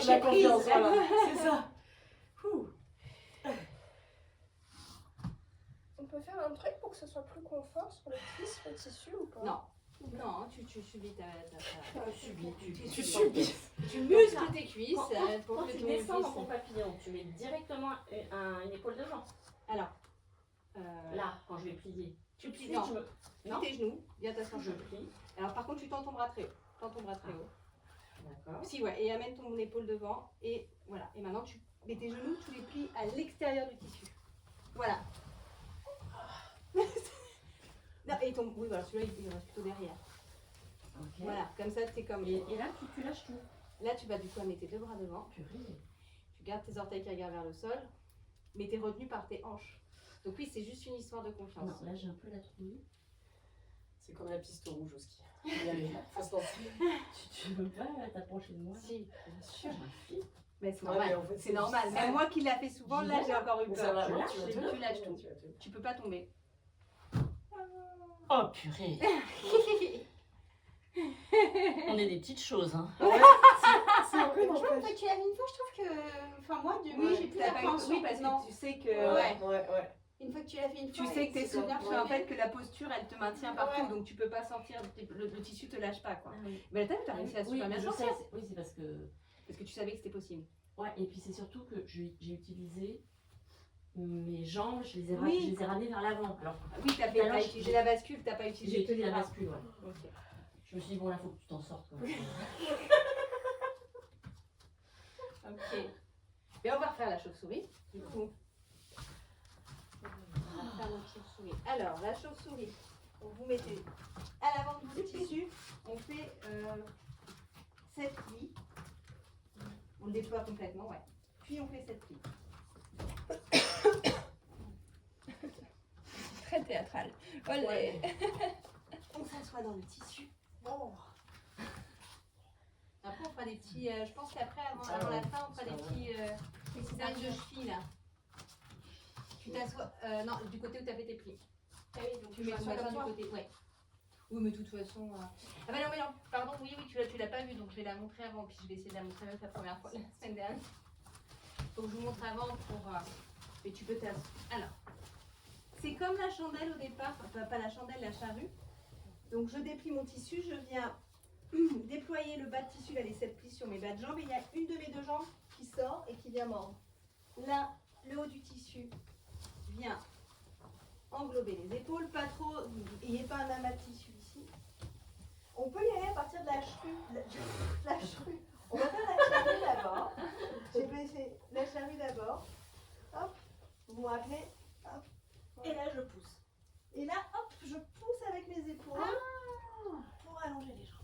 lâcher prise. confiance, voilà. C'est ça. Ouh. On peut faire un truc pour que ce soit plus confort sur le cuisse, le tissu ou pas? Non. Non, tu subis ta... Tu subis. Tu muscles tes cuisses pour Quand que tu ton descends dans cuisse- ton papillon, tu mets directement une épaule devant. Alors, Là, quand je vais plier. tu plies, Et non, tu me... plie tes genoux, viens t'asseoir. Je plie. Alors par contre, tu tends ton bras très haut. Tends ton bras très haut. D'accord. Si, ouais, et amène ton épaule devant. Et voilà. Et maintenant, tu mets tes genoux, tu les plies à l'extérieur du tissu. Voilà. Non, et ton... Oui, voilà, celui-là, il reste plutôt derrière. Ok. Voilà, comme ça, c'est comme... Et là, tu lâches tout. Là, tu vas du coup amener tes deux bras devant. Purée. Tu gardes tes orteils qui regardent vers le sol, mais tu es retenu par tes hanches. Donc oui, c'est juste une histoire de confiance. Non, là, j'ai un peu la trouille. C'est comme la piste rouge au ski. Il y a les- faut se lancer. Tu veux pas t'approcher de moi? Si, bien sûr. Sûr. Mais c'est Ouais, normal. mais en fait, C'est normal. c'est- Même moi qui l'a fait souvent, là, j'ai encore eu Mais ça peur. va, Je ouais, lâche tu vas les te- deux. Tu lâches tout. tu vas te- Tu peux pas tomber. Oh purée. On est des petites choses, hein. Ouais, c'est horrible en Franchement, fait. tu l'as mis une fois, je trouve que. Enfin, moi, du Oui, coup, j'ai plus t'as pas eu- d'appréhension. oui, parce que tu sais que... Ouais. Ouais. Une fois que tu l'as fait une Tu fois. sais que tes c'est souvenirs, bon. parce qu'en fait que la posture, elle te maintient partout, Ouais. donc tu peux pas sentir, le tissu te lâche pas quoi. Ah oui. Mais t'as réussi à Oui, super bien je sortir, sais. Oui, c'est parce que... parce que tu savais que c'était possible. Ouais, et puis c'est surtout que j'ai utilisé mes jambes, je les ai, Oui. je les ai ramenées vers l'avant. Alors, Oui, t'as Alors, utilisé la bascule, t'as pas utilisé j'ai utilisé les la bras. bascule, ouais. Ok. Je me suis dit, bon, là, faut que tu t'en sortes. Quoi. Ok. Mais on va refaire la chauve-souris. Du coup, on va refaire la chauve-souris. Alors, la chauve-souris, vous mettez à l'avant du tissu, on fait 7 plis. On le déploie complètement, ouais. Puis on fait 7 plis. Très théâtral. Olé. Ouais. On s'assoit dans le tissu. Bon. Après, on fera des petits. Je pense qu'après, avant la fin, on fera des petits signes de cheville là. Tu t'assois. Non, du côté où tu as fait tes plis. Ah oui, donc Tu mets ton bassin du côté. Ouais. Oui, mais de toute façon. Ah, mais non, pardon, oui, tu l'as pas vu, donc je vais la montrer avant. Puis je vais essayer de la montrer même la première fois, la semaine dernière. Donc je vous montre avant pour. Mais tu peux t'asseoir. Alors, c'est comme la chandelle au départ, enfin pas la chandelle, la charrue. Donc je déplie mon tissu, je viens déployer le bas de tissu, là, les 7 plis sur mes bas de jambes, et il y a une de mes deux jambes qui sort et qui vient mordre. Là, le haut du tissu vient englober les épaules, pas trop, il n'y ait pas un amas de tissu ici. On peut y aller à partir de la charrue. La charrue. On va faire la charrue d'abord. J'ai baissé la charrue d'abord. Hop, vous vous rappelez. Hop. Et là, je pousse. Et là, hop, je pousse avec mes épaules pour allonger les jambes.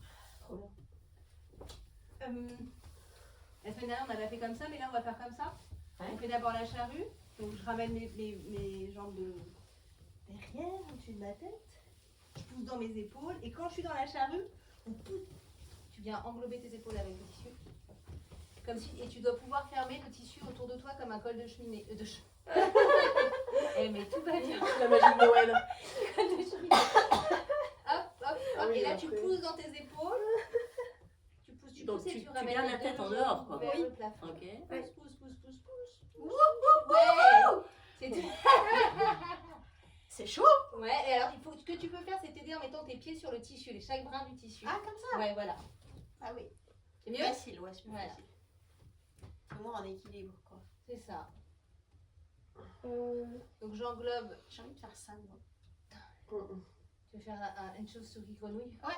Trop bien. La semaine dernière, on avait fait comme ça, mais là, on va faire comme ça. Ouais. On fait d'abord la charrue. Donc, je ramène mes jambes de derrière, au-dessus de ma tête. Je pousse dans mes épaules. Et quand je suis dans la charrue, on pousse. Tu viens englober tes épaules avec le tissu. Comme si, et tu dois pouvoir fermer le tissu autour de toi comme un col de cheminée. Eh, mais tout va bien. La magie de Noël. Col de cheminée. Hop, hop, Ah hop. oui, Et là, tu après. pousses dans tes épaules. Tu Donc, pousses et tu tu ramènes gardes la les tête deux en dehors, quoi. vers Oui. le plafond. Ok. Pousse. Ouais. C'est tout. C'est chaud. Ouais, et alors ce que tu peux faire, c'est t'aider en mettant tes pieds sur le tissu, chaque brin du tissu. Ah, comme ça. Ouais, voilà. Ah oui. C'est mieux? Facile, ouais, c'est plus Voilà. facile. Au moins en équilibre, quoi. C'est ça. Donc j'englobe. J'ai envie de faire ça, moi. Tu veux faire une chauve-souris grenouille? Ouais.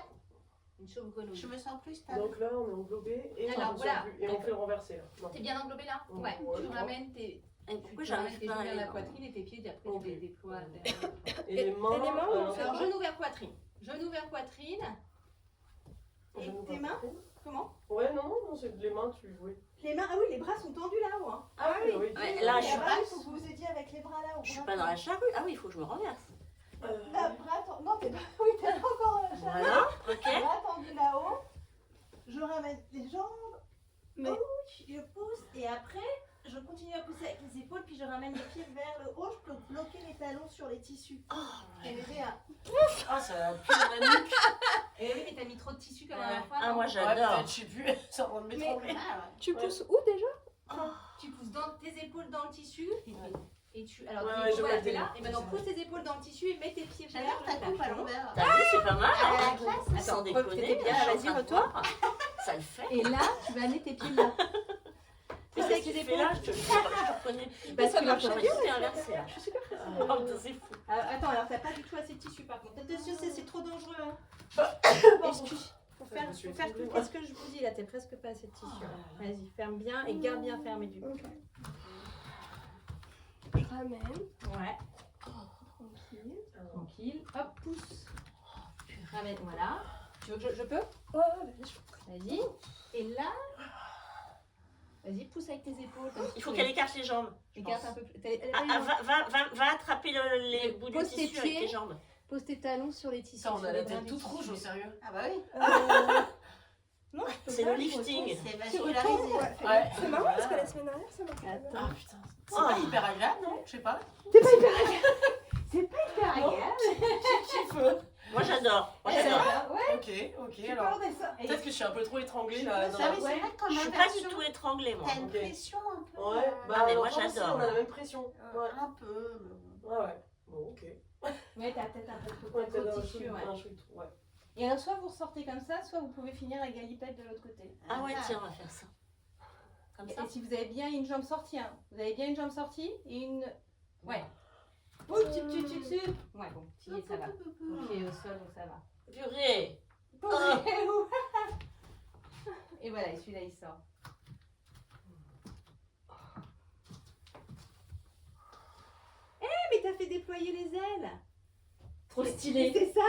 Une chauve grenouille. Je me sens plus stable. Donc là, on est englobé et, Alors, on voilà. sort plus. Et on fait le renversé. Là. Non. T'es bien englobé là? Ouais. Ouais. Ouais, Tu je ramènes tes. Et pourquoi Tu ramènes j'arrive tes pas à genoux vers aller la dans- poitrine et tes pieds, et après Ok. tu les déploies derrière. Et les mains. Et les mains, on fait Alors genou vers poitrine. Genou vers poitrine. Et genou tes vers mains? poitrine. Comment? Ouais, non, c'est les mains, tu jouais. Les mains, ah oui, les bras sont tendus là-haut. Hein. Ah oui. Ouais, là, Et je suis là-bas, pas, il faut que vous vous aidiez avec les bras là. au je suis bras pas dans tendus. la charrue. Ah oui, il faut que je me renverse. Là, bras tendus. Non, t'es pas. Oui, t'es pas encore dans la charrue. Voilà, ok. Bras tendus là-haut. Je ramène les jambes. Mais- Je pousse et après, je continue à pousser avec les épaules, puis je ramène les pieds vers le haut. Je peux bloquer les talons sur les tissus. Et m'aider à. Ah, ça va plus dans la nuque. Et oui, mais t'as mis trop de tissu comme la dernière fois. Ah, non moi Ouais, j'adore. peut-être, je sais plus. C'est en train de m'étrangler. Tu pousses où déjà? Tu pousses dans tes épaules dans le tissu et tu. Alors, Ouais, du ouais, coup, je voilà, vois t'es le là. délire. Et maintenant, pousse tes épaules dans le tissu et mets tes pieds vers J'adore ta le coupe à plafond. l'envers. T'as vu, c'est pas mal. Ah, Hein. la classe. Sans Attends, preuve que déconner. t'étais bien, je suis en vas-y, train de retourne. voir. Ça le fait. Et là, tu vas amener tes pieds là. Mais avec qu'est-ce que les tu fais épaules. là? Je te reconnais plus. Bah, ça marche J'aurais bien, dû inverser là. Je suis super pressée. Oh, putain, c'est fou. Attends, alors t'as pas du tout assez de tissu par contre. Attention, c'est trop dangereux. Hein. Excuse. Faut faire, Je me suis faut faire étranglée, tout. Qu'est-ce que je vous dis là? T'as presque pas assez de tissu. Vas-y, ferme bien et garde bien fermé du coup. Je ramène. Ouais. Tranquille. Tranquille. Hop, pousse. Ramène, voilà. Tu veux que je peux? Ouais, Vas-y. Et là, vas-y, pousse avec tes épaules. Comme Il faut qu'elle écarte les jambes. je écarte pense. un peu plus. Elle Ah, a ah, va attraper les bouts du Pose tes tissu avec pieds. tes jambes. Pose tes talons sur les tissus. Ça, on sur a les la brins tête du toute tissu. rouge, au sérieux. Ah bah oui. Non, je peux C'est pas, le je lifting. retourne, C'est Tu vascularisé. retournes, Ouais. C'est marrant parce que la semaine dernière, ça marchait. Attends. Ah putain. C'est pas hyper agréable, non? Je sais pas. C'est pas hyper agréable. Qui veut? Moi j'adore. Moi Elle j'adore. va, ouais. Ok, Tu alors. parles de ça. Peut-être que je suis un peu trop étranglée là. Ah dans oui, la- c'est Ouais. vrai qu'en Je suis pas du inversion, tout étranglée moi. t'as une Ok. pression un peu. Ouais, bah Ah, mais moi, alors, j'adore. On a la même pression. Ouais, Un peu. ouais. Bon, ok. Ouais, t'as peut-être un peu trop Ouais, t'as de un tissu. chouï- Ouais. un chouï de trou, ouais. Et alors, soit vous ressortez comme ça, soit vous pouvez finir la galipette de l'autre côté. Ah ouais, tiens, on va faire ça. Comme ça. Et si vous avez bien une jambe sortie, hein. Vous avez bien une jambe sortie et une. Ouais. Oups, tu. Ouais, bon, pied, ça va. Mon pied est au sol, donc ça va. Purée. Et voilà, et celui-là il sort. Eh, mais t'as fait déployer les ailes! Trop Mais stylé. c'est ça,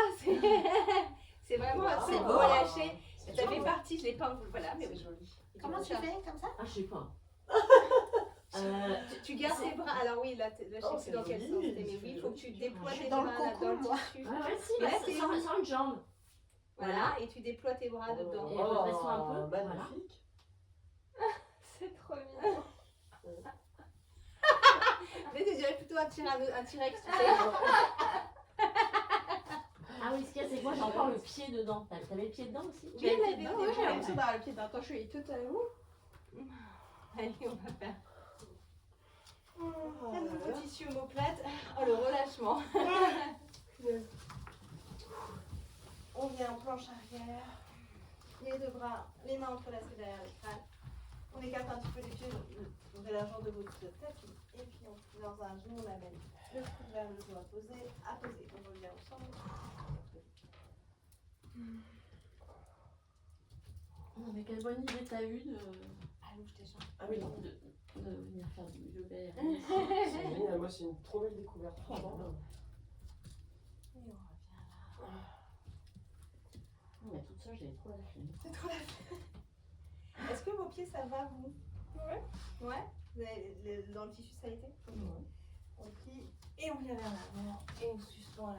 c'est vraiment Wow. c'est C'est beau beau. à lâcher. C'est Ça fait joli. partie, je l'ai pas. Voilà, mais C'est oui. joli. Comment tu fais comme ça? Ah, je sais pas. Tu gardes tes bras. Alors oui, là, je sais Oh, plus c'est dans quel joli, sens t'es, mais c'est oui, il faut que tu joli. déploies Je suis tes dans bras le là, cocon, dans le moi. tissu. Ah ouais, si, Mais bah, là, t'es où? sans une jambe. Voilà, et tu déploies tes bras dedans. Et redresse-toi un peu, voilà. Magnifique. C'est trop bien. Mais tu dirais plutôt un T-Rex, tu sais. Ah oui, ce qu'il y a, c'est que moi j'ai encore le pied dedans. T'avais le pied dedans aussi? Tu as le pied dedans, dedans, ouais, j'ai ouais. l'impression d'avoir le pied dedans. Attends, je suis toute Allez, on va faire Oh un là nouveau là. tissu omoplate. Oh, le relâchement. On vient en planche arrière. Les deux bras, les mains entrelacées derrière le crâne. On écarte un petit peu les pieds, ouvrez la jambe de votre tapis. Et puis on, dans un genou, on amène le coude vers le dos à poser. On revient ensemble. Oh, mais quelle bonne idée t'as eu de Allonge tes jambes. Ah oui, de venir faire du yoga. c'est génial. Moi, c'est une trop belle découverte. franchement. Et on revient là. Mais toute seule, j'avais trop la flemme. C'est trop la Est-ce que vos pieds, ça va, vous? Ouais. Ouais? Vous avez dans le tissu, ça a été? Ok. On plie et on vient vers l'avant et on suspend à la